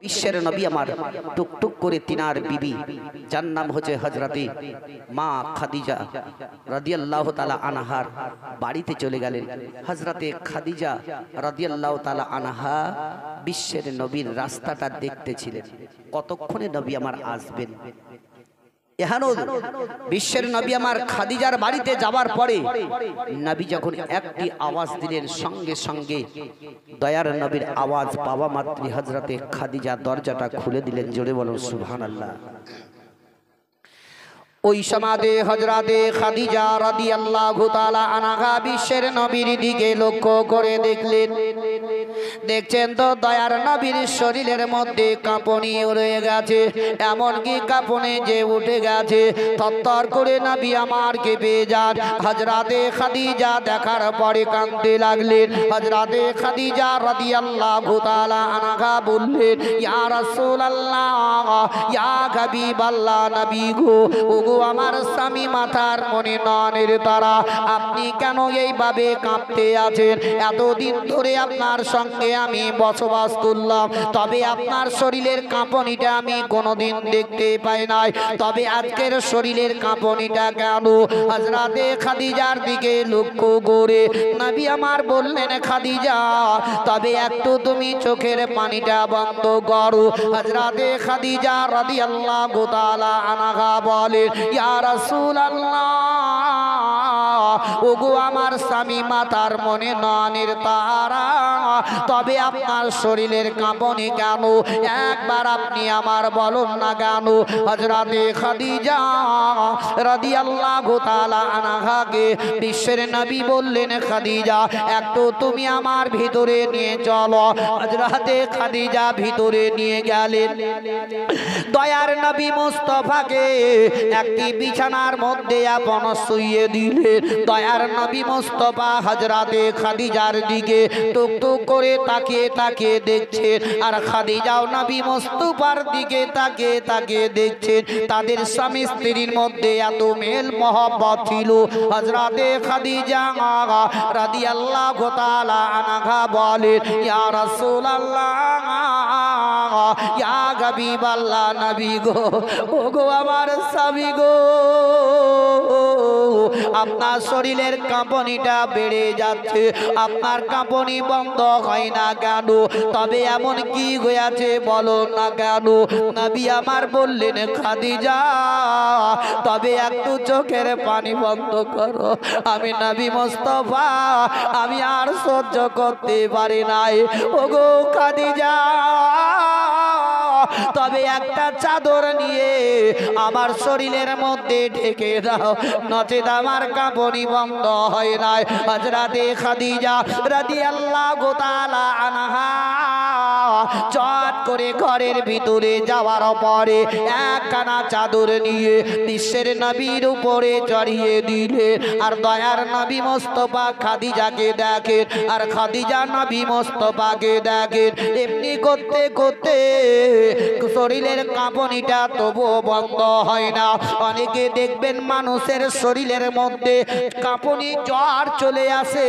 বিশ্বের নবী আমার টুকটুক করে তিনার বিবি যার নাম হচ্ছে হযরতে মা খাদিজা রাদিয়াল্লাহু তাআলা আনহার বাড়িতে চলে গেলেন। হযরতে খাদিজা রাদিয়াল্লাহু তাআলা আনহা বিশ্বের নবীর রাস্তাটা দেখতেছিলেন, কতক্ষণে নবী আমার আসবেন। এহানো বিশ্বের নবী আমার খাদিজার বাড়িতে যাওয়ার পরে নবী যখন একটি আওয়াজ দিলেন, সঙ্গে সঙ্গে দয়ার নবীর আওয়াজ পাওয়া মাত্র হযরতে খাদিজা দরজাটা খুলে দিলেন। জোরে বলুন সুবহানাল্লাহ। ওই সমাদে হযরতে খাদিজা রাদিয়াল্লাহু তাআলা আনহা বিশ্বের নবীর দিকে লক্ষ্য করে দেখলেন। দেখছেন তো দয়ার নবীর শরীরের মধ্যে কাঁপুনি রয়ে গেছে, এমনকি কাঁপুনি যে উঠে গেছে। থরথর করে নবী আমার কেঁপে যান। হযরতে খাদিজা দেখার পরে কাঁদতে লাগলেন। হযরতে খাদিজা রাদিয়াল্লাহু তাআলা আনহা বললেন, ইয়া রাসূলুল্লাহ, ইয়া হাবিবাল্লাহ, নবী গো, আমার স্বামী মাথার মনে নয়নের তারা, আপনি কেন এইভাবে কাঁপতে আছেন? এতদিন ধরে আপনার সঙ্গে আমি বসবাস করলাম, তবে আপনার শরীরের কাঁপনিটা আমি কোনোদিন দেখতে পাই নাই, তবে আজকের শরীরের কাঁপনিটা কেন? হযরতে খাদিজার দিকে লক্ষ্য করে নবী আমার বললেন, খাদিজা, তবে একটু তুমি চোখের পানিটা বন্ধ করো। হযরতে খাদিজা রাদিয়াল্লাহু তাআলা আনহা বলে, ইয়া রাসূলুল্লাহ, ওগো আমার স্বামী মাথার মনে নয়নের তারা, তবে আপনার শরীরের কাঁপনি কেন? একবার আপনি আমার বলুন না কেন? হযরতে খাদিজা রাদিয়াল্লাহু তাআলা আনহাকে বিশ্বের নবী বললেন, খাদিজা, একটু তুমি আমার ভিতরে নিয়ে চলো। হযরতে খাদিজা ভিতরে নিয়ে গেলেন। দয়ার নবী মুস্তাফাকে একটি বিছানার মধ্যে আপন শুইয়ে দিলেন। দয়ার নবী মুস্তাফা হযরতে খাদিজার দিকে টুকটুক করে তাকিয়ে তাকিয়ে দেখছেন, আর খাদিজাও নবী মুস্তাফার দিকে তাকিয়ে তাকিয়ে দেখছেন। তাদের স্বামী স্ত্রীর মধ্যে এত মেল মহব্বত ছিল। হযরতে খাদিজা রাদিয়াল্লাহু তাআলা আনহা বলেন, ইয়া রাসূলুল্লাহ, ইয়া হাবিবাল্লাহ, নবী গো, ওগো আমার স্বামী গো, আপনার শরীরের কাঁপনিটা বেড়ে যাচ্ছে, আপনার কাঁপনি বন্ধ হয় না কেন? তবে এমন কি হয়েছে বলো না কেন? নবী আমার বললেন, খাদিজা, তবে একটু চোখের পানি বন্ধ করো। আমি নবী মুস্তাফা, আমি আর সহ্য করতে পারি নাই। ওগো খাদিজা, তবে একটা চাদর নিয়ে আমার শরীরের মধ্যে ঢেকে দাও, নচেত আমার কাঁপনি বন্ধ হয় নাই। হযরতে খাদিজা রাদিয়াল্লাহু তাআলা আনহা চট করে ঘরের ভিতরে যাওয়ার পরে একখানা চাদর নিয়ে বিশ্বের নবীর উপরে চড়িয়ে দিলেন। আর দয়ার নবী মুস্তাফা খাদিজাকে দেখেন, আর খাদিজা নবী মুস্তাফাকে দেখেন। এমনি করতে করতে শরীরের কাঁপনিটা তবুও বন্ধ হয় না। অনেকে দেখবেন মানুষের শরীরের মধ্যে কাঁপনি জ্বর চলে আসে,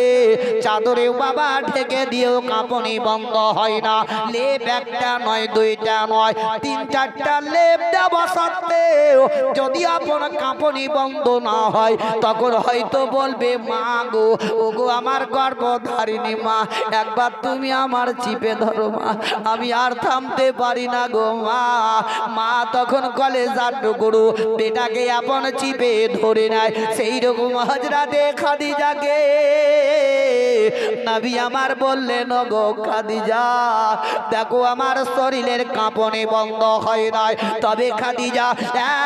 চাদরেও বাবা ঢেকে দিয়েও কাঁপনি বন্ধ হয় না। লেপ একটা নয়, দুইটা নয়, তিন চারটা লেপ দেওয়া সত্ত্বেও যদি আপনার কাঁপনি বন্ধ না হয়, তখন হয়তো বলবে, মা গো, ওগো আমার গর্ভধারিণী মা, একবার তুমি আমার চিপে ধরো মা, আমি আর থামতে পারি না গো মা। মা তখন কলেজা টুকরো বেটাকে আপন চিপে ধরে নেয়। সেই রকম হযরতে খাদিজাকে নবী আমার বললেন, গো খাদিজা, দেখো আমার শরীরের কাঁপনি বন্ধ হয় নাই, তবে খাদিজা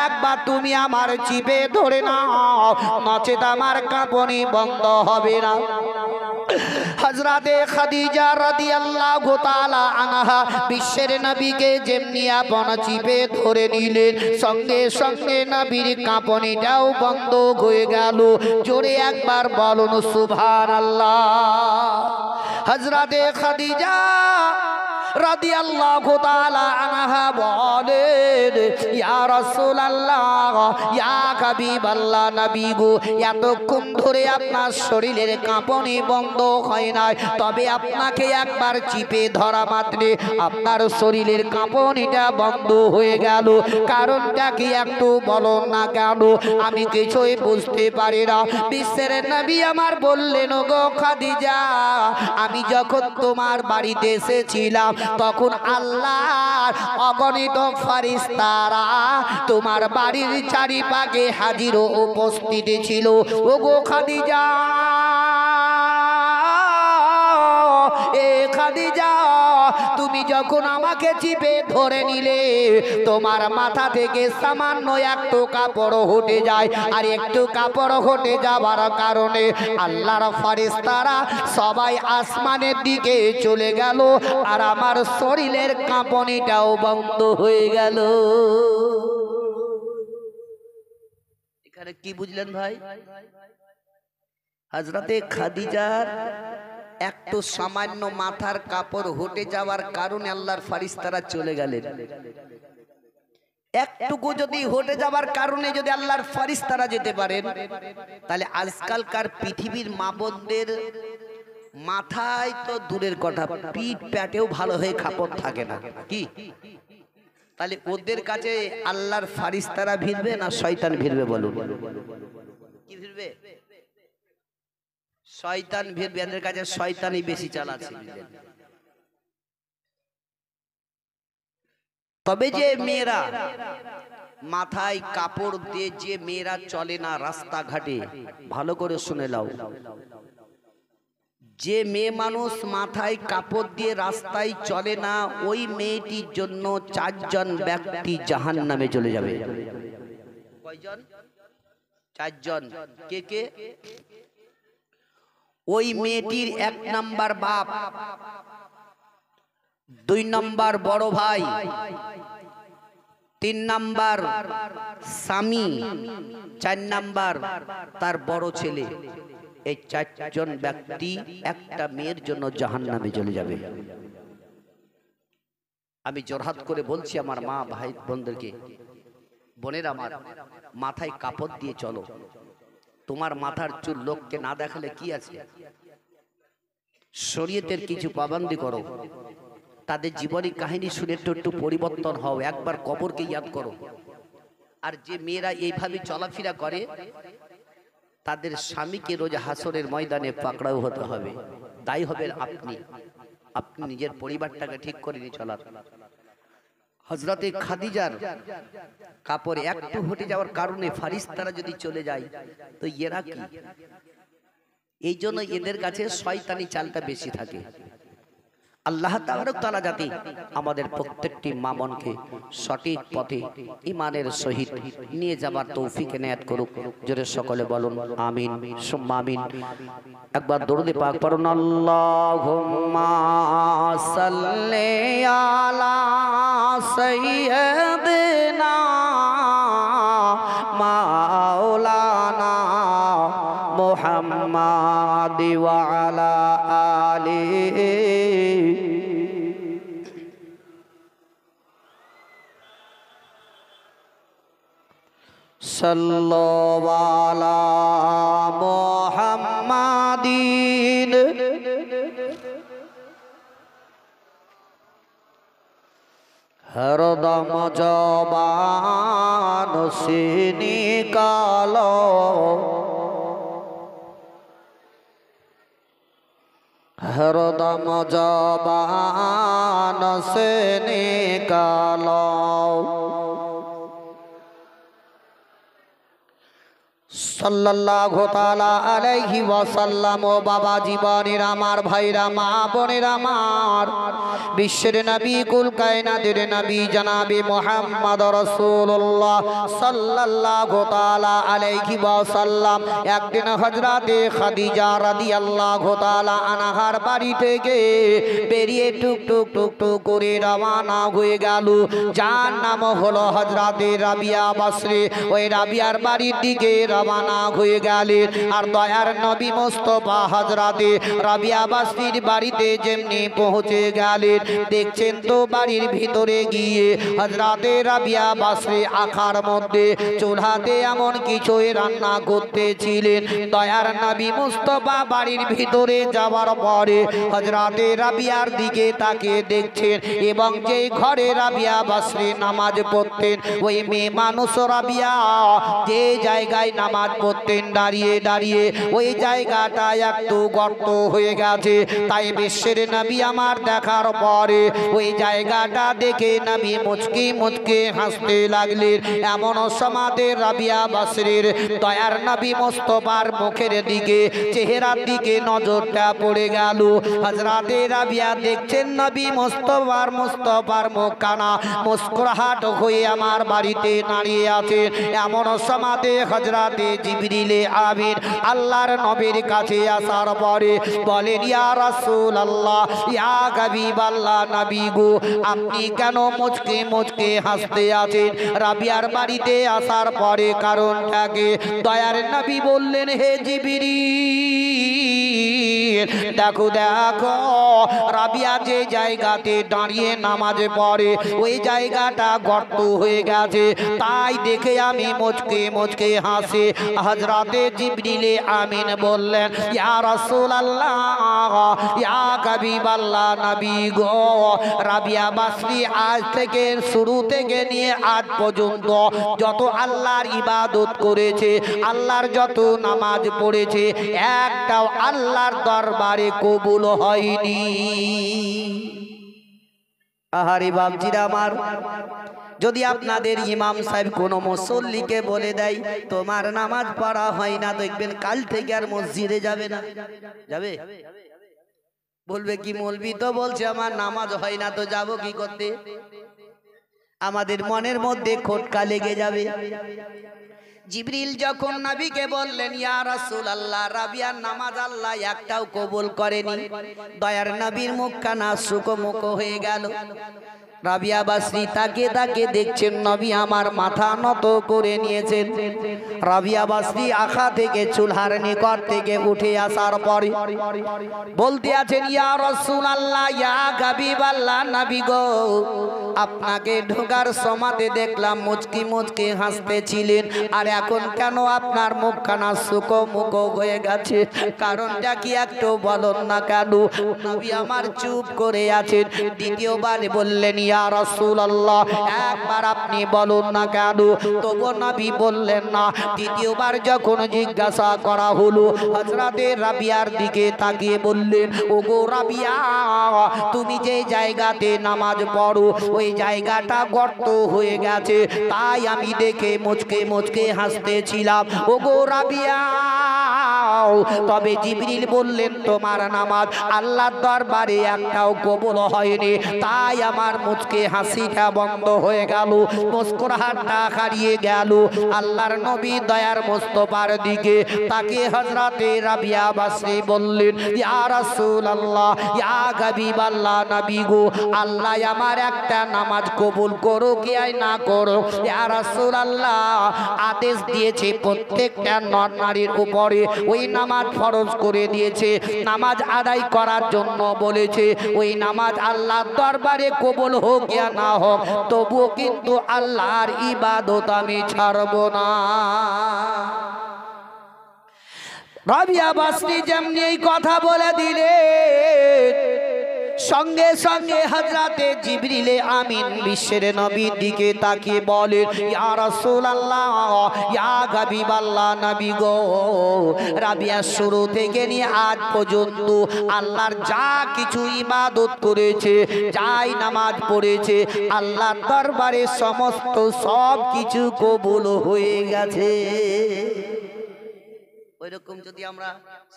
একবার তুমি আমার চিপে ধরে নাও, নচেত আমার কাঁপনি বন্ধ হবে না। হযরতে খাদিজা রাদিয়াল্লাহু তাআলা আনহা বিশ্বের নবীকে যেমনি আপন চিপে ধরে নিলেন, সঙ্গে সঙ্গে নবীর কাঁপনিটাও বন্ধ হয়ে গেল। জোরে একবার বলুন সুবহানাল্লাহ। হযরতে খাদিজা রাদিয়াল্লাহু তাআলা আনহা বলেন, ইয়া রাসূলুল্লাহ, ইয়া হাবিবাল্লাহ নবী গো, এতক্ষণ ধরে আপনার শরীরের কাঁপনি বন্ধ হয় নাই, তবে আপনাকে একবার চিপে ধরা মাত্রে আপনার শরীরের কাঁপনিটা বন্ধ হয়ে গেল। কারণটা কি একটু বলো না কেন? আমি কিছুই বুঝতে পারি না। বিশ্বের নবী আমার বললেন, গো খাদিজা, আমি যখন তোমার বাড়িতে এসেছিলাম তখন আল্লাহর অগণিত ফেরেশতারা তোমার বাড়ির চারিপাশে হাজির ও উপস্থিত ছিল। ও গো খাদিজা, এ খাদিজা, তুমি যখন আমাকে চিপে ধরে নিলে তোমার মাথা থেকে সামান্য একটু কাপড় হটে যায়, আর একটু কাপড় হটে যাবার কারণে আল্লাহর ফেরেশতারা সবাই আসমানের দিকে চলে গেল, আর আমার শরীরের কাঁপনিটাও বন্ধ হয়ে গেল। এখানে কি বুঝলেন ভাই? হযরতে খাদিজার একটু সামান্য মাথার কাপড় হটে যাওয়ার কারণে আল্লাহর ফেরেশতারা চলে গেলেন। একটুকু যদি হটে যাওয়ার কারণে যদি আল্লাহর ফেরেশতারা যেতে পারেন, তাহলে আজকালকার পৃথিবীর মা বোনদের মাথায় তো দূরের কথা, পিঠ প্যাটেও ভালো হয়ে কাপড় থাকে না কি? তাহলে ওদের কাছে আল্লাহর ফেরেশতারা ভিড়বে না শয়তান ভিড়বে? বলুন, কি ভিড়বে? শয়তান ভিড়বে। এদের কাছে শয়তানই বেশি চালাচ্ছে। তবে যে মেয়েরা মাথায় কাপড় দিয়ে যে মেয়েরা চলে না রাস্তাঘাটে, ভালো করে শুনে নাও, যে মেয়ে মানুষ মাথায় কাপড় দিয়ে রাস্তায় চলে না, ওই মেয়েটির জন্য 4 জন ব্যক্তি জাহান্নামে চলে যাবে। কয়জন? 4 জন। কে কে? ওই মেয়েটির 1 নাম্বার বাপ, 2 নাম্বার বড় ভাই, 3 নাম্বার স্বামী, 4 নাম্বার তার বড় ছেলে। এই 4 জন ব্যক্তি একটা মেয়ের জন্য জাহান্নামে চলে যাবে। আমি জোরহাত করে বলছি আমার মা ভাই বোনদেরকে, বোনেরা আমার, মাথায় কাপড় দিয়ে চলো। তোমার মাথার চুল লোককে না দেখালে কি আছে? শরীয়তের কিছু পাবন্দি করো। তাদের জীবনী কাহিনী শুনে একটু পরিবর্তন হও। একবার কবরকে ইয়াদ করো। আর যে মেয়েরা এইভাবে চলাফেরা করে, তাদের স্বামীকে রোজ হাসরের ময়দানে পাকড়াও হতে হবে। দায়ী হবেন আপনি। আপনি নিজের পরিবারটাকে ঠিক করে নিয়ে চলার। হযরতে খাদিজার কাপড় একটু হটে যাওয়ার কারণে ফেরেশতারা যদি চলে যায়, তো এরা কি? এই জন্য এদের কাছে শয়তানি চালটা বেশি থাকে। আল্লাহ তাআলা যাতে আমাদের প্রত্যেকটি মা বোনকে সঠিক পথে ঈমানের সহিত নিয়ে যাবার তৌফিক এনায়েত করুক। জোরে সকলে বলুন আমিন সুম্মা আমিন। একবার দরুদ পাক পড়ুন, আল্লাহুম্মা সাল্লি আলা সাইয়্যিদিনা মাওলানা মুহাম্মাদ ওয়া আলা আলিহি সাল্লাল্লাহু আলা মুহাম্মাদিন হরদম জবান সে নিকালো, হরদম জবান সে নিকালো। সাল্লাল্লাহু তাআলা আলাইহি ওয়াসাল্লাম। ও বাবা জীবনের আমার ভাইরা, মা বোনেরা আমার, বিশ্বের নবী, কুল কায়নাতের নবী জনাবে মুহাম্মদ রাসূলুল্লাহ সাল্লাল্লাহু তাআলা আলাইহি ওয়াসাল্লাম একদিন হযরতে খাদিজা রাদিয়াল্লাহু তাআলা আনহার বাড়ি থেকে বেরিয়ে টুকটুক টুকটুক করে রওনা হয়ে গেল। যার নাম হলো হযরতে রাবিয়া বসরি। ওই রাবিয়ার বাড়ির দিকে রওনা রওনা হয়ে গেলেন। আর দয়ার নবী মুস্তাফা হযরতে রাবিয়া বাসরির বাড়িতে যেমনি পৌঁছে গেলেন, দেখছেন তো বাড়ির ভিতরে গিয়ে হযরতে রাবিয়া বাসরি আখার মধ্যে চুলাতে এমন কিছুই রান্না করতেছিলেন। দয়ার নবী মুস্তাফা বাড়ির ভিতরে যাওয়ার পরে হযরতে রাবিয়ার দিকে তাকিয়ে দেখছেন, এবং যে ঘরে রাবিয়া বাসরি নামাজ পড়তেন ওই মেয়ে মানুষ রাবিয়া যে জায়গায় নামাজ পড়তেন দাঁড়িয়ে দাঁড়িয়ে ওই জায়গাটা একটু গর্ত হয়ে গেছে। তাই বিশ্বের নবী আমার দেখার পরে ওই জায়গাটা দেখে নবী মুচকি মুচকি হাসতে লাগলেন। এমন সমাদে রাবিয়া বাসরির দয়ার নবী মুস্তাফার মুখের দিকে চেহারার দিকে নজরটা পড়ে গেল। হযরতে রাবিয়া দেখছেন নবী মুস্তাফার মুখখানা মুস্কুরাহট হয়ে আমার বাড়িতে দাঁড়িয়ে আছে। এমন সমাদে হযরতে জিবরিলে আমিন আল্লাহর নবীর কাছে আসার পরে বলেন, ইয়া রাসূলুল্লাহ, ইয়া হাবিবাল্লাহ, নবী গো আপনি কেন মুচকে মুচকে হাসতে আছেন? রাবিয়ার বাড়িতে আসার পরে কারণটাকে দয়ার নবী বললেন, হে জিবরিল, দেখো দেখো রাবিয়া যে জায়গাতে দাঁড়িয়ে নামাজ পড়ে ওই জায়গাটা গর্ত হয়ে গেছে, তাই দেখে আমি মুচকে মুচকে হাসি। হযরতে জিবরিলে আমিন বললেন, ইয়া রাসূলুল্লাহ, ইয়া হাবিবাল্লাহ, নবী গো রাবিয়া বাসরি আজ থেকে শুরু থেকে নিয়ে আজ পর্যন্ত যত আল্লাহর ইবাদত করেছে, আল্লাহর যত নামাজ পড়েছে, একটাও আল্লাহর দরবারে কবুল হয়নি। আহারে বাপজিরা আমার, যদি আপনাদের ইমাম সাহেব কোনো মুসল্লিকে বলে দেয় তোমার নামাজ পড়া হয় না, দেখবেন কাল থেকে আর মসজিদে যাবে না। যাবে? বলবে কি মৌলবি তো বলছে আমার নামাজ হয় না, তো যাব কি করতে? আমাদের মনের মধ্যে খটকা লেগে যাবে। জিবরিল যখন নবীকে বললেন, ইয়া রাসূলুল্লাহ, রাবিয়ার নামাজ আল্লাহ একটাও কবুল করেনি, দয়ার নবীর মুখখানা শুকমুখ হয়ে গেল। রাবিয়া বাসরি তাকে তাকে দেখছেন, নবী আমার মাথা নত করে নিয়েছেন। রাবিয়া বাসরি আখা থেকে চুলহার নিকট থেকে উঠে আসার পরে বলতে আছেন, ইয়া রাসূলুল্লাহ, ইয়া হাবিবাল্লাহ, নবী গো আপনাকে ঢোকার সমাতে দেখলাম মুচকি মুচকি হাসতেছিলেন, আর এখন কেন আপনার মুখখানা শুকমুখ হয়ে গেছে? কারণটা কি একটু বলুন না কেন? নবী আমার চুপ করে আছেন। দ্বিতীয়বার বললেন, ইয়া রাসূলুল্লাহ, একবার আপনি বলুন না কেন? তবু নবী বললেন না। দ্বিতীয়বার যখন জিজ্ঞাসা করা হলো, হযরতে রাবিয়ার দিকে তাকিয়ে বললেন, ওগো রাবিয়া, তুমি যে জায়গাতে নামাজ পড়ো ওই জায়গাটা গর্ত হয়ে গেছে, তাই আমি দেখে মুচকে মুচকে হাসতেছিলাম। ওগো রাবিয়া, তবে জিবরিল বললেন তোমার নামাজ আল্লাহর দরবারে একটাও কবুল হয়নি, তাই আমার মুচকে হাসিটা বন্ধ হয়ে গেল, মুস্কুরাহটটা হারিয়ে গেল। আল্লাহর নবী দয়ার মুস্তাফার দিকে তাকে হযরতে রাবিয়া বাসরি বললেন, ইয়া রাসূলুল্লাহ, ইয়া হাবিবাল্লাহ, নবী গো আল্লাহ আমার একটা নামাজ কবুল করো কি না করো? ইয়া রাসূলুল্লাহ, আদেশ দিয়েছে প্রত্যেকটা নর নারীর উপরে ওই নামাজ ফরজ করে দিয়েছে, নামাজ আদায় করার জন্য বলেছে। ওই নামাজ আল্লাহর দরবারে কবুল হোক ইয়া না হোক, তবুও কিন্তু আল্লাহর ইবাদত আমি ছাড়ব না। রাবিয়া বাসরি যেমনি এই কথা বলে দিলেন, সঙ্গে সঙ্গে হযরতে জিবরিলে আমিন বিশ্বের নবীর দিকে তাকিয়ে বলেন, ইয়া রাসূলুল্লাহ, ইয়া হাবিবাল্লাহ, নবী গো রাবিয়া শুরু থেকে নিয়ে আজ পর্যন্ত আল্লাহর যা কিছু ইবাদত করেছে, যাই নামাজ পড়েছে, আল্লাহর দরবারে সমস্ত সব কিছু কবুল হয়ে গেছে। ওইরকম যদি আমরা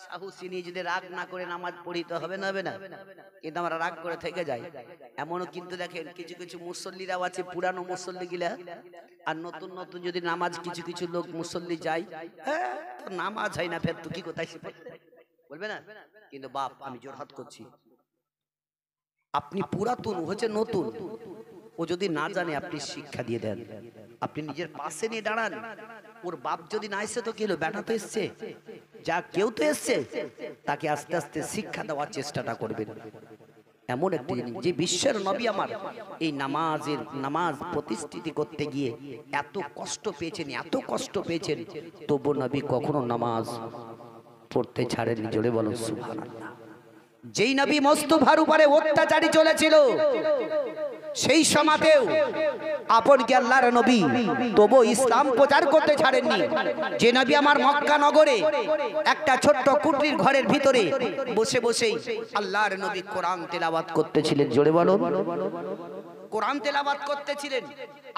সাহসী নিয়ে যদি রাগ না করে নামাজ পড়িতে হবে না, হবে না? কিন্তু আমরা রাগ করে থেকে যাই। এমনও কিন্তু দেখেন কিছু কিছু মুসল্লিরাও আছে, পুরানো মুসল্লি গিলা, আর নতুন নতুন যদি নামাজ কিছু কিছু লোক মুসল্লি যায়, নামাজ হয় না, ফের তো কি কোথায় বলবে না? কিন্তু বাপ আমি জোরহাত করছি, আপনি পুরাতন হচ্ছে নতুন, ও যদি না জানে আপনি শিক্ষা দিয়ে দেন, আপনি নিজের পাশে নিয়ে দাঁড়ান, ওর বাপ যদি না এসছে তো কি হলো, বেটা তো এসছে, যা কেউ তো এসছে, তাকে আস্তে আস্তে শিক্ষা দেওয়ার চেষ্টাটা করবেন। এমন একটি জিনিস যে বিশ্বের নবী আমার এই নামাজ প্রতিষ্ঠিত করতে গিয়ে এত কষ্ট পেয়েছেন, তবু নবী কখনো নামাজ পড়তে ছাড়েননি। জোরে বলুন সুবহানাল্লাহ। যেই নবী মুস্তাফার উপরে অত্যাচারী চলেছিল, সেই সময়তেও আপন কি আল্লাহর নবী তবু ইসলাম প্রচার করতে ছাড়েননি। যে নবী আমার মক্কা নগরে একটা ছোট্ট কুটির ঘরের ভিতরে বসে বসেই আল্লাহর নবী কোরআন তেলাওয়াত করতেছিলেন। জোরে বলো, কোরআন তেলাওয়াত করতেছিলেন।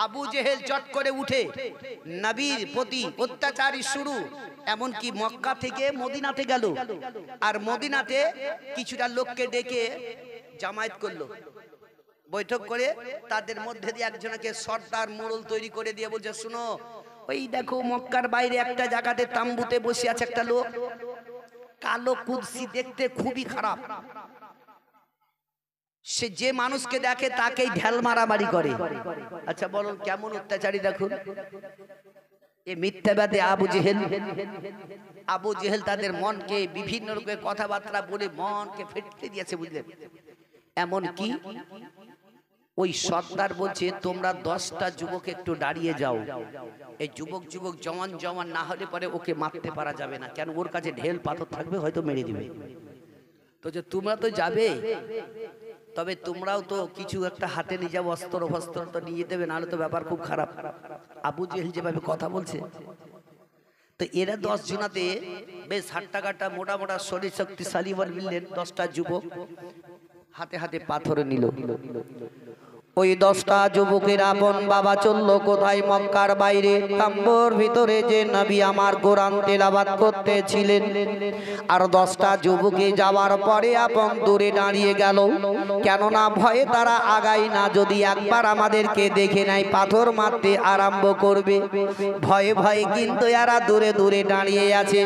আবু জেহেল চট করে উঠে নবীর প্রতি অত্যাচারী শুরু, এমনকি মক্কা থেকে মদিনাতে গেল, আর মদিনাতে কিছুটা লোককে ডেকে জামায়াত করলো, বৈঠক করে তাদের মধ্যে দিয়ে একজনকে সর্দার মোড়ল তৈরি করে দিয়ে বলছে, শুনো, ওই দেখো মক্কার বাইরে একটা জায়গাতে তাম্বুতে বসে আছে একটা লোক, কালো কুদসি, দেখতে খুবই খারাপ, সে যে মানুষকে দেখে তাকেই ঢেল মারামারি করে। আচ্ছা বলুন কেমন অত্যাচারী দেখুন। এই মিথ্যাবাদী আবু জেহেল তাদের মনকে বিভিন্ন রকমের কথাবার্তা বলে মনকে ফেটে দিয়েছে, বুঝলেন। এমন কি ওই সর্দার বলছে, তোমরা 10টা যুবক একটু দাঁড়িয়ে যাও, এই যুবক জওয়ান না হলে পরে ওকে মারতে পারা যাবে না, কেন ওর কাছে ঢেল পাথর থাকবে, হয়তো মেরে দিবে। তো যে তোমরা তো যাবে, তবে তোমরাও তো কিছু একটা হাতে নিয়ে যাও, অস্ত্র ফস্ত্র তো নিয়ে দেবে, নাহলে তো ব্যাপার খুব খারাপ। আবু জেহেল যেভাবে কথা বলছে, তো এরা 10 জনাতে বেশ হাট্টা কাটা মোটা মোটা শরীর শক্তিশালী বললেন। 10টা যুবক হাতে হাতে পাথর নিল। ওই 10টা যুবকের আপন বাবা চললো কোথায়, মক্কার বাইরে তাম্বুর ভিতরে যে নবী আমার কোরআন তেলাওয়াত করতেছিলেন। আর 10টা যুবকে যাওয়ার পরে আপন দূরে দাঁড়িয়ে গেল, কেননা ভয়ে তারা আগায় না, যদি একবার আমাদেরকে দেখে নাই পাথর মারতে আরম্ভ করবে, ভয়ে ভয়ে কিন্তু এরা দূরে দূরে দাঁড়িয়ে আছে।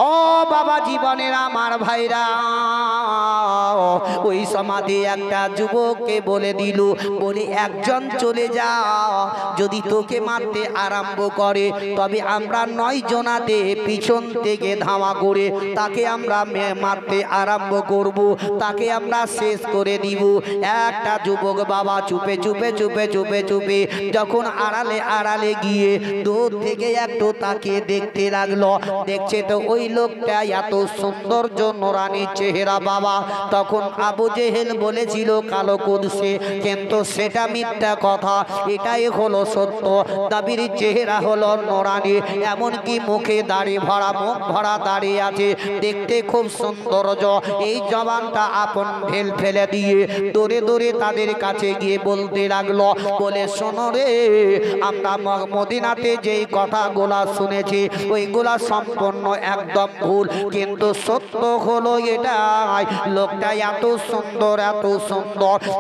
ও বাবা জীবনের আমার ভাইরা, ওই সমাধি একটা যুবককে বলে দিল, বলে একজন চলে যা, যদি তোকে মারতে আরম্ভ করে তবে আমরা 9 জনাতে পিছন থেকে ধাওয়া করে তাকে আমরা মারতে আরম্ভ করব, তাকে আমরা শেষ করে দিব। একটা যুবক বাবা চুপে চুপে যখন আড়ালে গিয়ে দূর থেকে একটু তাকে দেখতে লাগলো, দেখছে তো ওই লোকটা এত সৌন্দর্য নোরানি চেহারা বাবা। তখন আবু জেহেল বলেছিল কালো কুদসি, কিন্তু সেটা মিথ্যা কথা, এটাই হলো সত্য। দাবির চেহারা হলো নোরানি, এমনকি মুখে দাড়ি ভরা, মুখ ভরা দাঁড়িয়ে আছে, দেখতে খুব সৌন্দর্য। এই জবানটা আপন ঢেল ফেলে দিয়ে দূরে দূরে তাদের কাছে গিয়ে বলতে লাগলো, বলে শোনো রে, আমরা মদিনাতে যেই কথাগুলা শুনেছি ওইগুলা সম্পূর্ণ একদম ভুল, কিন্তু সত্য হলো এটাই, লোকটা এত সুন্দর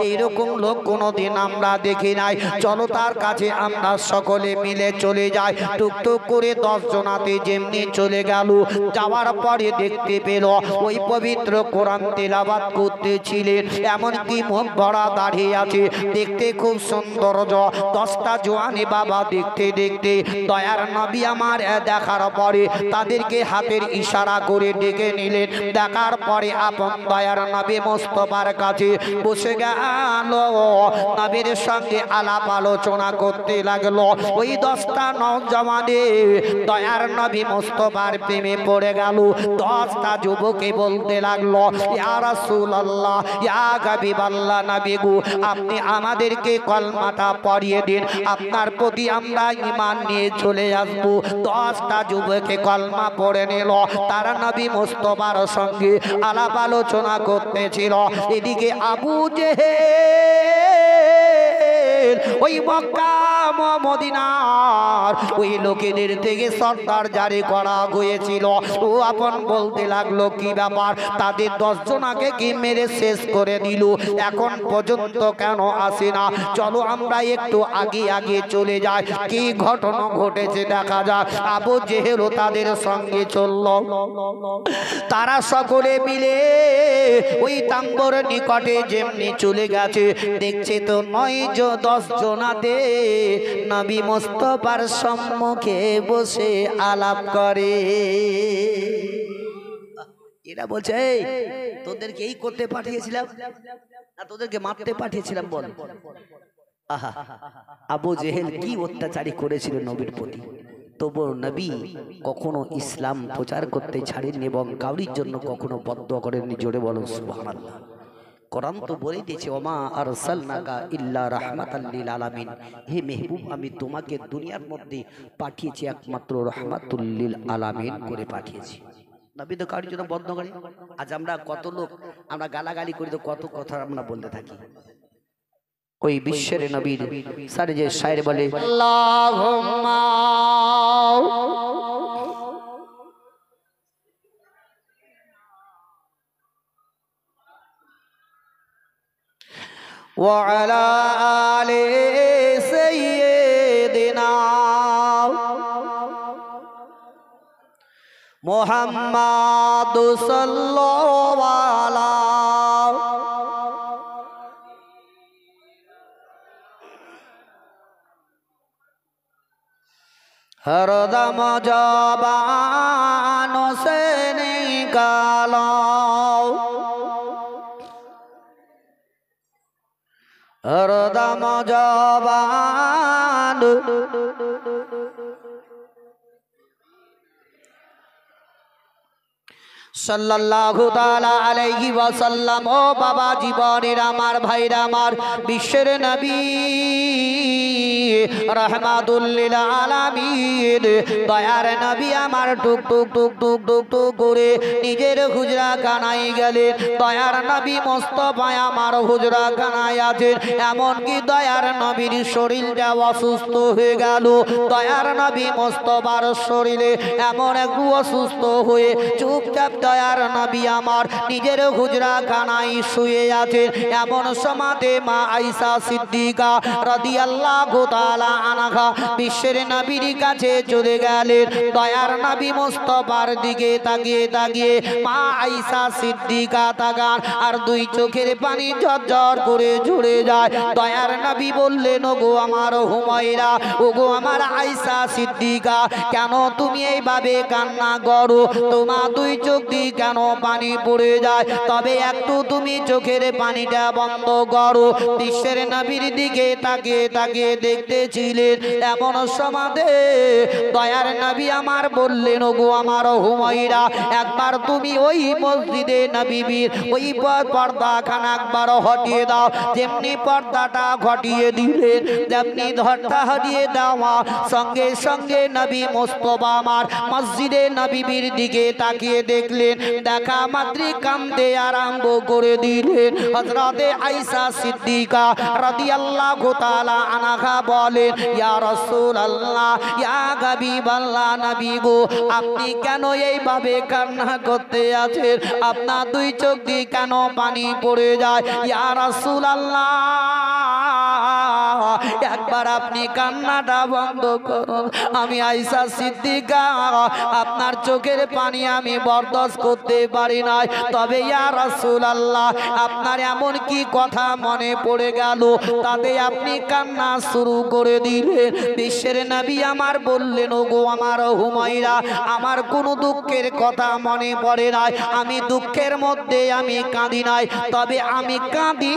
এইরকম লোক কোনোদিন আমরা দেখি নাই। চলো তার কাছে আমরা সকলে মিলে চলে যাই। টুকটুক করে 10 জনাতে যেমনি চলে গেল, যাওয়ার পরে দেখতে পেল ওই পবিত্র কোরআন তেলাওয়াত করতেছিলেন, এমনকি মুখ ভরা দাঁড়িয়ে আছে, দেখতে খুব সৌন্দর্য। 10টা জওয়ানি বাবা দেখতে দয়ার নবী আমার দেখার পরে তাদেরকে হাতের ইশারা করে ডেকে নিলেন। দেখার পরে আপন দয়ার নবী মুস্তাফার কাছে বসে গেল, নবীর সঙ্গে আলাপ আলোচনা করতে লাগলো। ওই 10টা নওজওয়ানে দয়ার নবী মুস্তাফার প্রেমে পড়ে গেল। 10টা যুবকে বলতে লাগলো, ইয়া রাসূলুল্লাহ, ইয়া হাবিবাল্লাহ, নবী গো, আপনি আমাদেরকে কলমাটা পড়িয়ে দিন, আপনার প্রতি আমরা ঈমান নিয়ে চলে আসবো। 10টা যুবকে কলমা পড়ে নিল, তারা নবী মুস্তাফার সঙ্গে আলাপ আলোচনা করতেছিল। এদিকে আবু জেহেল ওই মক্কা মদিনার ওই লোকেদের থেকে সর্দার জারি করা হয়েছিল। ও আপন বলতে লাগলো, কি ব্যাপার, তাদের 10 জনাকে কি মেরে শেষ করে দিল, এখন পর্যন্ত কেন আসে না? চলো আমরা একটু আগে চলে যাই, কি ঘটনা ঘটেছে দেখা যাক। আবু জেহেলও তাদের সঙ্গে চলল। তারা সকলে মিলে ওই তাম্বুর নিকটে যেমনি চলে গেছে, দেখছে তো 10 জনাতে নবী মুস্তাফার সম্মুখে বসে আলাপ করে। এরা বলছে এই তোদেরকে এই করতে পাঠিয়েছিলাম না তোদেরকে মারতে পাঠিয়েছিলাম বল। আহা, আবু জেহেল কি অত্যাচারী করেছিল নবীর প্রতি, তবু নবী কখনো ইসলাম প্রচার করতে ছাড়েননি এবং কাউরির জন্য কখনো বদদুয়া করেননি। জোরে বলুন সুবহানাল্লাহ। কোরআন তো বলে দিয়েছে ওমা আরসালনাকা ইল্লা রাহমাতাল লিল আলামিন, হে মেহবুব আমি তোমাকে দুনিয়ার মধ্যে পাঠিয়েছি একমাত্র রাহমাতুল লিল আলামিন করে পাঠিয়েছি। নবী তো কাউরির জন্য বদদুয়া করে। আজ আমরা কত লোক আমরা গালাগালি করি, তো কত কথা আমরা বলতে থাকি। ওই বিশ্বের নবীর সারে যে শায়ের বলে আল্লাহুম্মা ওয়া আলা আলি সাইয়্যিদিনা মুহাম্মাদ সাল্লাল্লাহু আলাইহি हरदम जबानों से निकालो हरदम जबान সাল্লাল্লাহু তাআলা আলাইহি ওয়াসাল্লাম। ও বাবা জীবনের আমার ভাইরা আমার, বিশ্বের নবী রাহমাতুল লিল আলামিন দয়ার নবী আমার টুক টুক টুক টুক টুক টুক করে নিজের হুজরা খানায় গেলেন। দয়ার নবী মুস্তাফা আমার হুজরা খানায় আছেন, এমনকি দয়ার নবীর শরীরটা অসুস্থ হয়ে গেল। দয়ার নবী মুস্তাফার শরীরে এমন একটু অসুস্থ হয়ে চুপচাপ দয়ার নবী আমার নিজের হুজরা খানায় শুয়ে আছেন। এমন সময়তে মা আয়েশা সিদ্দিকা রাদিয়াল্লাহু তাআলা আনহা বিশ্বের নবীর কাছে চলে গেলেন। দয়ার নবী মুস্তাফার দিকে তাকিয়ে তাকিয়ে মা আয়েশা সিদ্দিকা তাকান, আর দুই চোখের পানি ঝরঝর করে ঝরে যায়। দয়ার নবী বললেন ওগো আমার হুমায়রা, ওগো আমার আয়েশা সিদ্দিকা, কেন তুমি এইভাবে কান্না করো? তোমার দুই চোখ দিয়ে কেন পানি পড়ে যায়? তবে একটু তুমি চোখের পানিটা বন্ধ করো। বিশ্বের নবীর দিকে তাকিয়ে তাকিয়ে দেখতেছিলেন। এমন সমাধে দয়ার নবী আমার বললেন ওগো আমার হুমায়রা, একবার তুমি ওই মসজিদে নবীর ওই পর্দাখানা একবার হটিয়ে দাও। যেমনি পর্দাটা ঘটিয়ে দিলেন, যেমনি ধরটা হটিয়ে দেওয়া সঙ্গে সঙ্গে নবী মুস্তাফা আমার মসজিদে নবীর দিকে তাকিয়ে দেখলেন। দেখা মাত্রই কান্দে আরম্ভ করে দিলেন। হযরতে আয়েশা সিদ্দিকা রাদিয়াল্লাহু তাআলা আনহা বলেন ইয়া রাসূলুল্লাহ, ইয়া হাবিবাল্লাহ, নবী গো আপনি কেন এইভাবে কান্না করতে আছেন? আপনার দুই চোখ দিয়ে কেন পানি পড়ে যায়? ইয়া রাসূলুল্লাহ, একবার আপনি কান্নাটা বন্ধ করুন। আমি আয়েশা সিদ্দিকা আপনার চোখের পানি আমি বরদাস্ত করতে পারি নাই। তবে ইয়া রাসূলুল্লাহ, আপনার এমন কি কথা মনে পড়ে গেল তাতে আপনি কান্না শুরু করে দিলেন? বিশ্বের নবী আমার বললেন ওগো আমার হুমায়রা, আমার কোনো দুঃখের কথা মনে পড়ে নাই। আমি দুঃখের মধ্যে আমি কাঁদি নাই, তবে আমি কাঁদি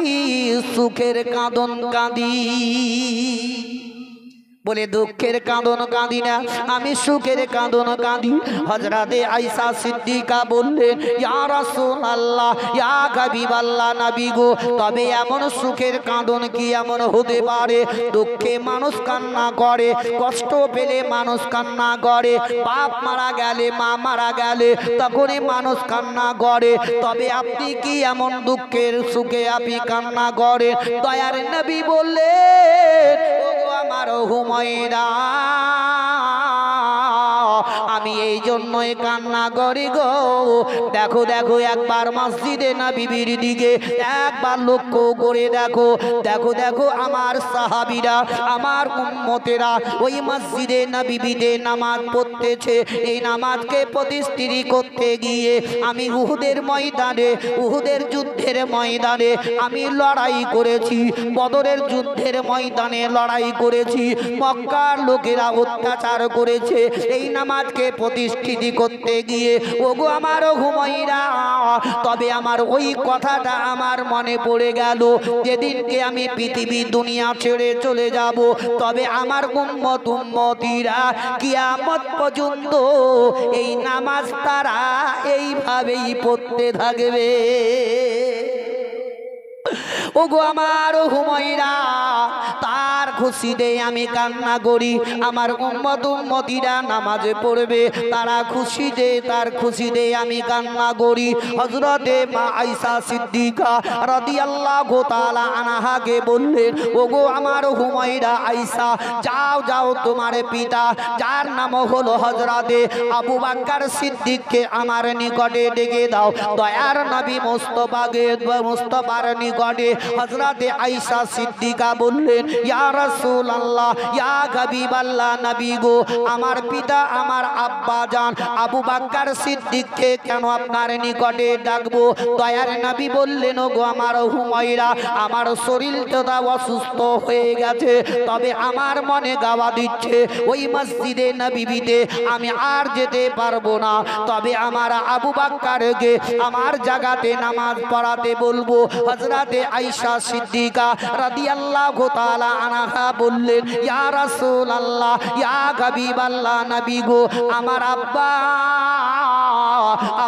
সুখের কাঁদন কাঁদি। বলে দুঃখের কাঁদন কাঁদি না, আমি সুখের কাঁদন কাঁদি। হযরতে আয়েশা সিদ্দিকা বললেন ইয়া রাসূলুল্লাহ, ইয়া হাবিবাল্লাহ, নবী গো তবে এমন সুখের কাঁদন কি এমন হতে পারে? দুঃখে মানুষ কান্না করে, কষ্ট পেলে মানুষ কান্না করে, বাপ মারা গেলে মা মারা গেলে তখনই মানুষ কান্না করে। তবে আপনি কি এমন দুঃখের সুখে আপনি কান্না করেন? দয়ার নবী বললেন ওগো আমার হুমায়রা, আমি এই জন্য জন্যই কান্না করি গো। দেখো দেখো একবার মসজিদে নববীর দিকে একবার লক্ষ্য করে দেখো, দেখো দেখো আমার সাহাবীরা, আমার উম্মতেরা ওই মসজিদে নববীতে নামাজ পড়তেছে। এই নামাজকে প্রতিষ্ঠিত করতে গিয়ে আমি উহুদের ময়দানে, উহুদের যুদ্ধের ময়দানে আমি লড়াই করেছি, বদরের যুদ্ধের ময়দানে লড়াই করেছি, মক্কার লোকেরা অত্যাচার করেছে। এই নামাজকে প্রতিষ্ঠিত করতে গিয়ে ওগো আমার হুমায়রা, তবে আমার ওই কথাটা আমার মনে পড়ে গেল, যেদিনকে আমি পৃথিবী দুনিয়া ছেড়ে চলে যাব, তবে আমার উম্মত উম্মতিরা কিয়ামত পর্যন্ত এই নামাজ তারা এইভাবেই পড়তে থাকবে। ওগো আমার হুমায়রা, তার খুশিতে আমি কান্না করি। আমার উম্মত উম্মতিরা নামাজে পড়বে, তারা খুশিতে, তার খুশিতে আমি কান্না করি। হযরতে মা আয়েশা সিদ্দিকা রাদিয়াল্লাহু তাআলা আনহাকে বললেন, ওগো আমার হুমায়রা আয়েশা, যাও যাও তোমার পিতা যার নাম হলো হযরতে আবু বকর সিদ্দিককে আমার নিকটে ডেকে দাও। দয়ার নবী মুস্তাফার নিকটে হযরতে আয়েশা সিদ্দিকা বললেন, ইয়া রাসূলুল্লাহ, ইয়া হাবিবাল্লাহ, নবী গো, আমার পিতা আমার আব্বা জান আবু বকর সিদ্দিককে কেন আপনার নিকটে ডাকবো? দয়ার নবী বললেন, ওগো আমার হুমায়রা, আমার শরীরটা অসুস্থ হয়ে গেছে, তবে আমার মনে গাওয়া দিচ্ছে ওই মসজিদে নববীতে আমি আর যেতে পারবো না, তবে আমার আবু বকরকে আমার জায়গাতে নামাজ পড়াতে বলবো। হযরতে আয়েশা সিদ্দিকা রাদিয়াল্লাহু তাআলা আনহা বললেন, ইয়া রাসূলুল্লাহ, ইয়া হাবিবাল্লাহ, নবী গো, আমার আব্বা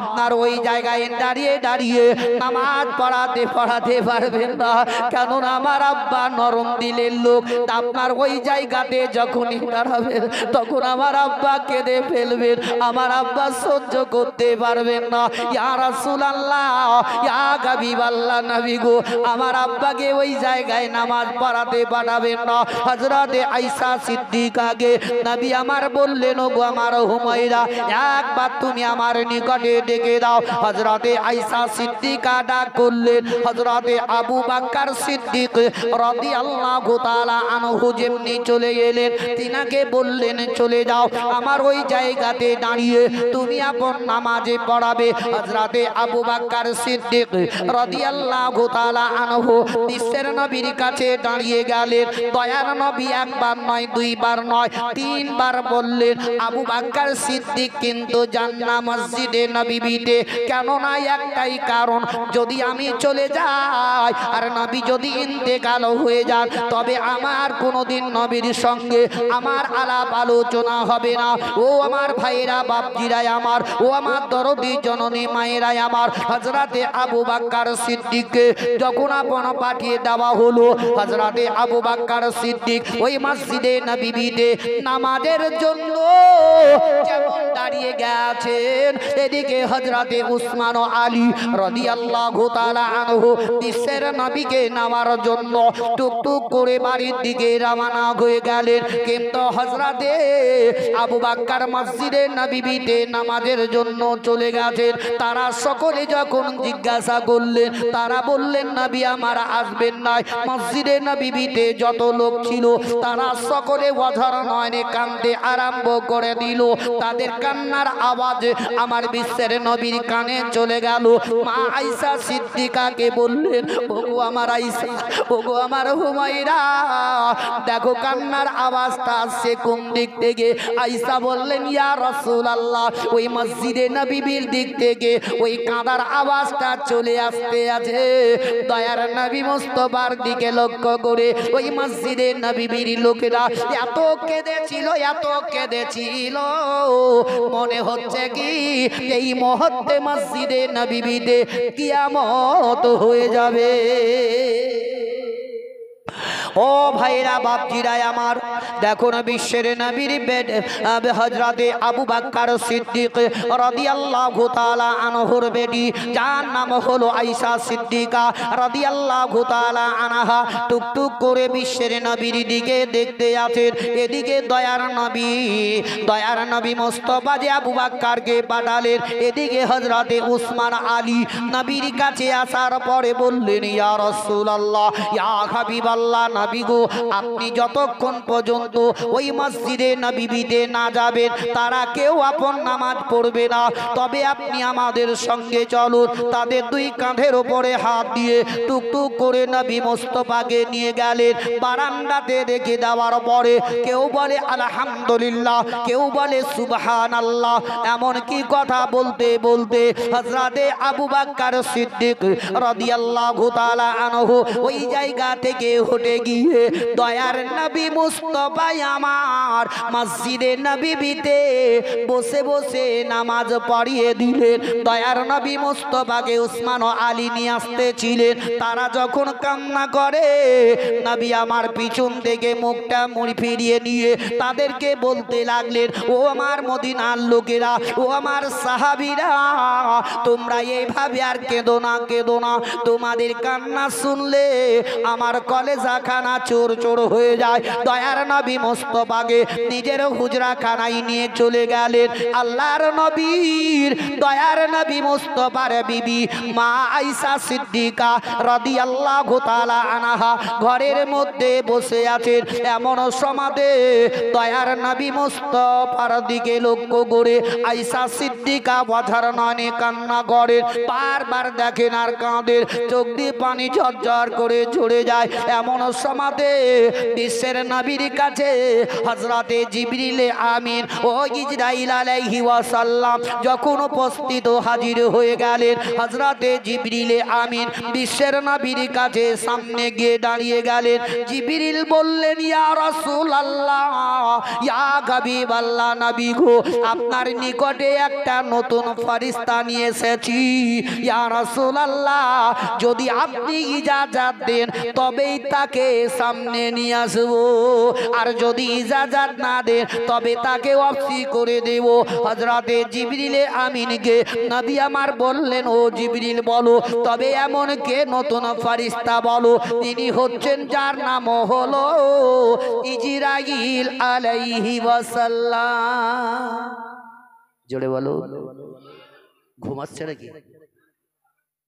আপনার ওই জায়গায় দাঁড়িয়ে দাঁড়িয়ে নামাজ পড়াতে পারবেন না, কেননা আমার আব্বা নরম দিলের লোক। আপনার ওই জায়গাতে যখনই দাঁড়াবেন তখন আমার আব্বা কেঁদে ফেলবেন, আমার আব্বা সহ্য করতে পারবেন না। ইয়া রাসূলুল্লাহ, ইয়া হাবিবাল্লাহ, নবী গো, আমার আব্বাকে ওই জায়গায় নামাজ পড়াতে পাঠাবেন না। হযরতে আয়েশা সিদ্দিকাকে নবী আমার বললেন, ওগো আমার হুমায়রা, একবার তুমি আমার নিকটে ডেকে দাও। হযরতে আয়েশা সিদ্দিকা ডাক করলেন। হযরতে আবু বকর সিদ্দিক রাদিয়াল্লাহু তাআলা আনহু যেমনি চলে গেলেন, তিনাকে বললেন, চলে যাও, আমার ওই জায়গাতে দাঁড়িয়ে তুমি আপন নামাজে পড়াবে। হযরতে আবু বকর সিদ্দিক রাদিয়াল্লাহু তাআলা আনহু বিশ্বের নবীর কাছে দাঁড়িয়ে গেলেন। দয়ার নবী একবার নয়, দুইবার নয়, তিনবার বললেন, আবু বকর সিদ্দিক কিন্তু জান্না মসজিদে নববীতে, কেননা একটাই কারণ, যদি আমি চলে যাই আর নবী যদি ইন্তেকাল হয়ে যান, তবে আমার কোনোদিন নবীর সঙ্গে আমার আলাপ আলোচনা হবে না। ও আমার ভাইরা, বাপজিরাই আমার, ও আমার দরদি জননী মায়েরাই আমার। হযরতে আবু বকর সিদ্দিককে যখন আপন পাঠিয়ে দেওয়া হলো, হযরতে আবু বকর সিদ্দিক ওই মসজিদে নববীতে নামাজের জন্য যেমন দাঁড়িয়ে গেছেন, এদিকে হযরতে উসমান ও আলী রাদিয়াল্লাহু তাআলা আনহু বিশ্বের নবীকে নামার জন্য টুকটুক করে বাড়ির দিকে রওনা হয়ে গেলেন। কিন্তু হযরতে আবু বকর মসজিদে নববীতে নামাজের জন্য চলে গেছেন। তারা সকলে যখন জিজ্ঞাসা করলেন, তারা বললেন, নবী আমার আসবেন না। মসজিদে নববীতে যত লোক ছিল তারা সকলে অঝর নয়নে কাঁদতে আরম্ভ করে দিল। তাদের কান্নার আওয়াজ আমার বিশ্বের নবীর কানে চলে গেল। মা আয়েশা সিদ্দিকাকে বললেন, ওগো আমার আয়েশা, ওগো আমার হুমায়রা, দেখো কান্নার আওয়াজটা আসছে কোন দিক থেকে? আয়েশা বললেন, ইয়া রাসূলুল্লাহ, ওই মসজিদে নববীর দিক থেকে ওই কাঁদার আওয়াজটা চলে আসতে আছে। দয়ার নবী মুস্তাফার দিকে লক্ষ্য করে ওই মসজিদে নববীর লোকেরা এত কেঁদেছিল, এত কেঁদেছিল, মনে হচ্ছে কি এই মুহূর্তে মসজিদে নববীতে কিয়ামত হয়ে যাবে। ও ভাইরা বাপজিরাই আমার, দেখুন বিশ্বের নবীর বেদ হযরতে আবু বকর সিদ্দিক রাদিয়াল্লাহু তাআলা আনহুর বেটি, যার নাম হলো আয়েশা সিদ্দিকা রাদিয়াল্লাহু তাআলা আনহা, টুকটুক করে বিশ্বের নবীর দিকে দেখতে আছেন। এদিকে দয়ার নবী মুস্তাফা যে আবু বকরকে পাঠালেন, এদিকে হযরতে উসমান আলী নবীর কাছে আসার পরে বললেন, ইয়া রাসূলুল্লাহ, ইয়া হাবিবাল্লাহ, নবী গো, আপনি যতক্ষণ পর্যন্ত ওই মসজিদে নববীতে না যাবেন তারা কেউ আপন নামাজ পড়বে না, তবে আপনি আমাদের সঙ্গে চলুন। তাদের দুই কাঁধের উপরে হাত দিয়ে টুকটুক করে নবী মুস্তাফাকে নিয়ে গেলেন। বারান্দাতে রেখে দেওয়ার পরে কেউ বলে আলহামদুলিল্লাহ, কেউ বলে সুবহানাল্লাহ, এমন কি কথা বলতে বলতে হযরতে আবু বকর সিদ্দিক রাদিয়াল্লাহু তাআলা আনহু ওই জায়গা থেকে উঠে গিয়ে দয়ার নবী মুস্তাফা আমার মসজিদে নববীতে বসে বসে নামাজ পড়িয়ে দিলেন। দয়ার নবী মুস্তাফাকে উসমান ও আলী নিয়ে আসতেছিলেন। তারা যখন কান্না করে, নবী আমার পিছন থেকে মুখটা মুড়ি ফিরিয়ে নিয়ে তাদেরকে বলতে লাগলেন, ও আমার মদিনার লোকেরা, ও আমার সাহাবীরা, তোমরা এইভাবে আর কেঁদো না, কেঁদো না। তোমাদের কান্না শুনলে আমার কলেজা খানা চোর চোর হয়ে যায়। দয়ার নবী মুস্তাফাকে নিজের হুজরা খানায় নিয়ে চলে গেলেন। আল্লাহর নবীর দয়ার নবী মুস্তাফার বিবি মা আয়েশা সিদ্দিকা রাদিয়াল্লাহু তাআলা আনহা ঘরের মধ্যে বসে আছেন। এমন সমাদে দয়ার নবী মুস্তাফার দিকে লক্ষ্য করে আয়েশা সিদ্দিকা বাধার নয়নে কান্না করেন। বারবার দেখেন আর কাঁদেন, চোখ দিয়ে পানি ঝরঝর করে ঝরে যায়। এমন সমাদে বিশ্বের নবীর কাছে হযরতে জিবরিল আমিন ও ইসরাইল আলাইহি ওয়াসাল্লাম যখন উপস্থিত হাজির হয়ে গেলেন, হযরতে জিবরিল আমিন বিশ্বের নবীর কাছে সামনে গিয়ে দাঁড়িয়ে গেলেন। জিবরিল বললেন, ইয়া রাসূলুল্লাহ, ইয়া হাবিবাল্লাহ, নবী গো, আপনার নিকটে একটা নতুন ফেরেশতা নিয়ে এসেছি। ইয়া রাসূলুল্লাহ, যদি আপনি ইজাজত দেন তবেই তাকে সামনে নিয়ে আসবো, আর যদি ইজাজত না দেন তবে তাকে ওয়াফসি করে দেব। হযরতে জিবরিল আমিনকে নবী আমার বললেন, ও জিবরিল বলো, তবে এমন কে নতুন ফেরেশতা বলো? তিনি হচ্ছেন যার নাম হলো ইসরাইল আলাইহি ওয়াসাল্লাম। জোরে বলো। ঘুমাচ্ছে নাকি?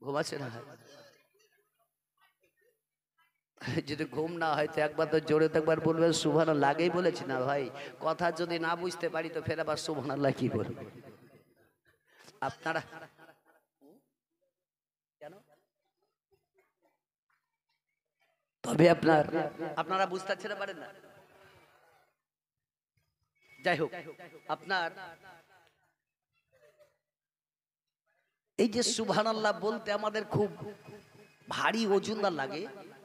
ঘুমাচ্ছে না? যদি ঘুম না হয় তো একবার তো জোরে তো একবার বলবেন সুবহানাল্লাহ। আগেই বলেছি না ভাই, কথা যদি না বুঝতে পারি তো ফের আবার সুবহানাল্লাহ কি বলবো? আপনারা কেন? তবে আপনারা বুঝতে পারেন না। যাই হোক, আপনার এই যে সুবহানাল্লাহ বলতে আমাদের খুব ভারী ওজনদার লাগে,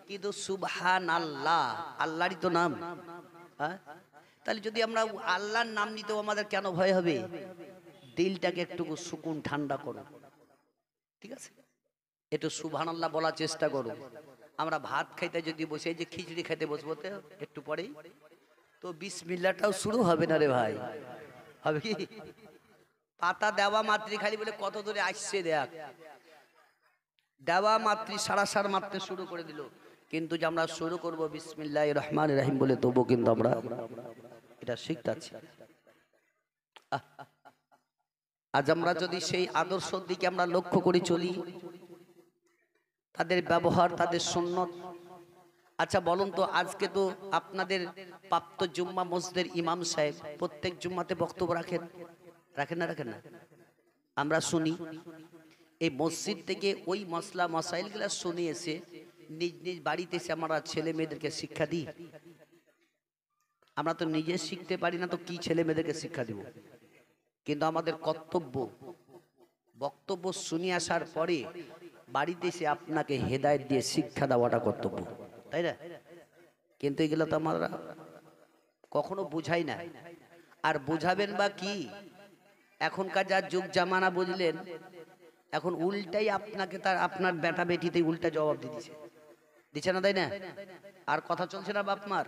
কিন্তু সুবহানাল্লাহ আল্লাহরই তো নাম। হ্যাঁ, তাহলে যদি আমরা আল্লাহর নাম নিতেও আমাদের কেন ভয় হবে? দিলটাকে একটু সুকুন ঠান্ডা করো, ঠিক আছে? একটু সুবহানাল্লাহ বলার চেষ্টা করো। আমরা ভাত খাইতে যদি বসে, যে খিচুড়ি খাইতে বসবো তো একটু পরেই তো বিসমিল্লাহটাও শুরু হবে না রে ভাই, হবে কি? পাতা দেওয়া মাত্রই খালি বলে কত দূরে আসছে দেখ, দেওয়া মাত্রই সারাসার মাত্রে শুরু করে দিল। কিন্তু যে আমরা শুরু করব বিসমিল্লাহির রহমানির রহিম বলে, তবু কিন্তু আমরা এটা শিখতেছি। আজ আমরা যদি সেই আদর্শের দিকে আমরা লক্ষ্য করে চলি, তাদের ব্যবহার, তাদের সুন্নত। আচ্ছা বলুন তো, আজকে তো আপনাদের প্রাপ্ত জুম্মা মসজিদের ইমাম সাহেব প্রত্যেক জুম্মাতে বক্তব্য রাখেন না? রাখেন না? আমরা শুনি। এই মসজিদ থেকে ওই মশলা মশাইলগুলা শুনিয়েছে, নিজ নিজ বাড়িতে এসে আমরা ছেলে মেয়েদেরকে শিক্ষা দিই। আমরা তো নিজে শিখতে পারি না, তো কি ছেলে মেয়েদেরকে শিক্ষা দিব? কিন্তু আমাদের কর্তব্য, বক্তব্য শুনে আসার পরে বাড়িতে এসে আপনাকে হেদায়েত দিয়ে শিক্ষা দেওয়াটা কর্তব্য, তাই না? কিন্তু এগুলো তো আমরা কখনো বুঝাই না। আর বুঝাবেন বা কি? এখনকার যা যুগ জামানা বুঝলেন, এখন উল্টাই আপনাকে আপনার বেটা বেটিতে উল্টা জবাব দিয়ে দিচ্ছে। দিচ্ছে না, তাই না? আর কথা চলছে না বাপ মার?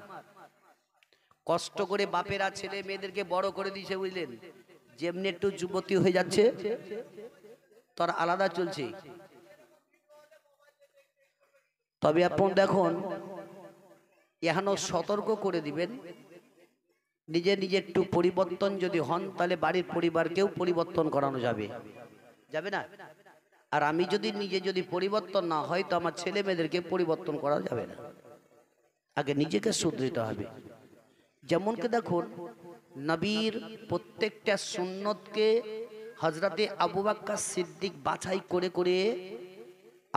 কষ্ট করে বাপেরা ছেলে মেয়েদেরকে বড় করে দিয়েছে, বুঝলেন? যেমনি একটু যুবতী হয়ে যাচ্ছে তার আলাদা চলছে। তবে আপন দেখুন, এখনো সতর্ক করে দিবেন, নিজে নিজে একটু পরিবর্তন যদি হন তাহলে বাড়ির পরিবারকেও পরিবর্তন করানো যাবে, যাবে না? আর আমি যদি নিজে যদি পরিবর্তন না হয় তো আমার ছেলে মেয়েদেরকে পরিবর্তন করা যাবে না। আগে নিজেকে শুধরিতে হবে। যেমনকে দেখুন, নবীর প্রত্যেকটা সুন্নতকে হযরতে আবু বকর সিদ্দিক বাছাই করে করে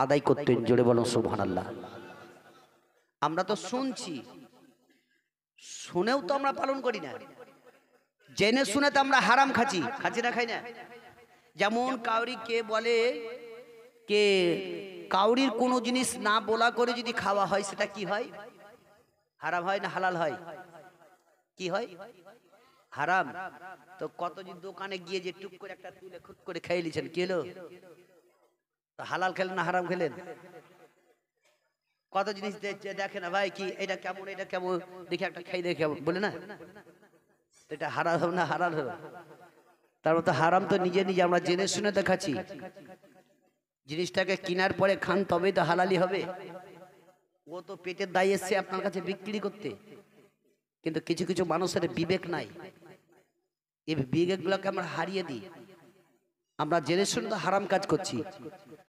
আদায় করতেন। জোরে বলুন সুবহানাল্লাহ। আমরা তো শুনছি, শুনেও তো আমরা পালন করি না। জেনে শুনে তো আমরা হারাম খাচ্ছি, খাচ্ছি না, খাই না? যেমন কাউরি কে বলে কে কাউরির কোনো জিনিস না বলা করে যদি খাওয়া হয় সেটা কি হয়? হারাম হয় না হালাল হয়? কি হয়? হারাম। তো কত যে দোকানে গিয়ে যে টুক করে একটা তুলে খুট করে খেয়ে নিয়েছেন, কি হলো? হালাল খেলেন না হারাম খেলেন? কত জিনিস দেখে না ভাই, কি এটা কেমন, এটা কেমন, দেখে একটা খাই দেখে বলে না, এটা হারাম হবে না হালাল হবে? তার মতো হারাম তো নিজে নিজে আমরা জেনে শুনে দেখাচ্ছি। জিনিসটাকে কেনার পরে খান তবেই তো হালালি হবে। ও তো পেটের দায় এসছে আপনার কাছে বিক্রি করতে। কিন্তু কিছু কিছু মানুষের বিবেক নাই, এই বিবেকগুলোকে আমরা হারিয়ে দিই। আমরা জেনে শুনে তো হারাম কাজ করছি।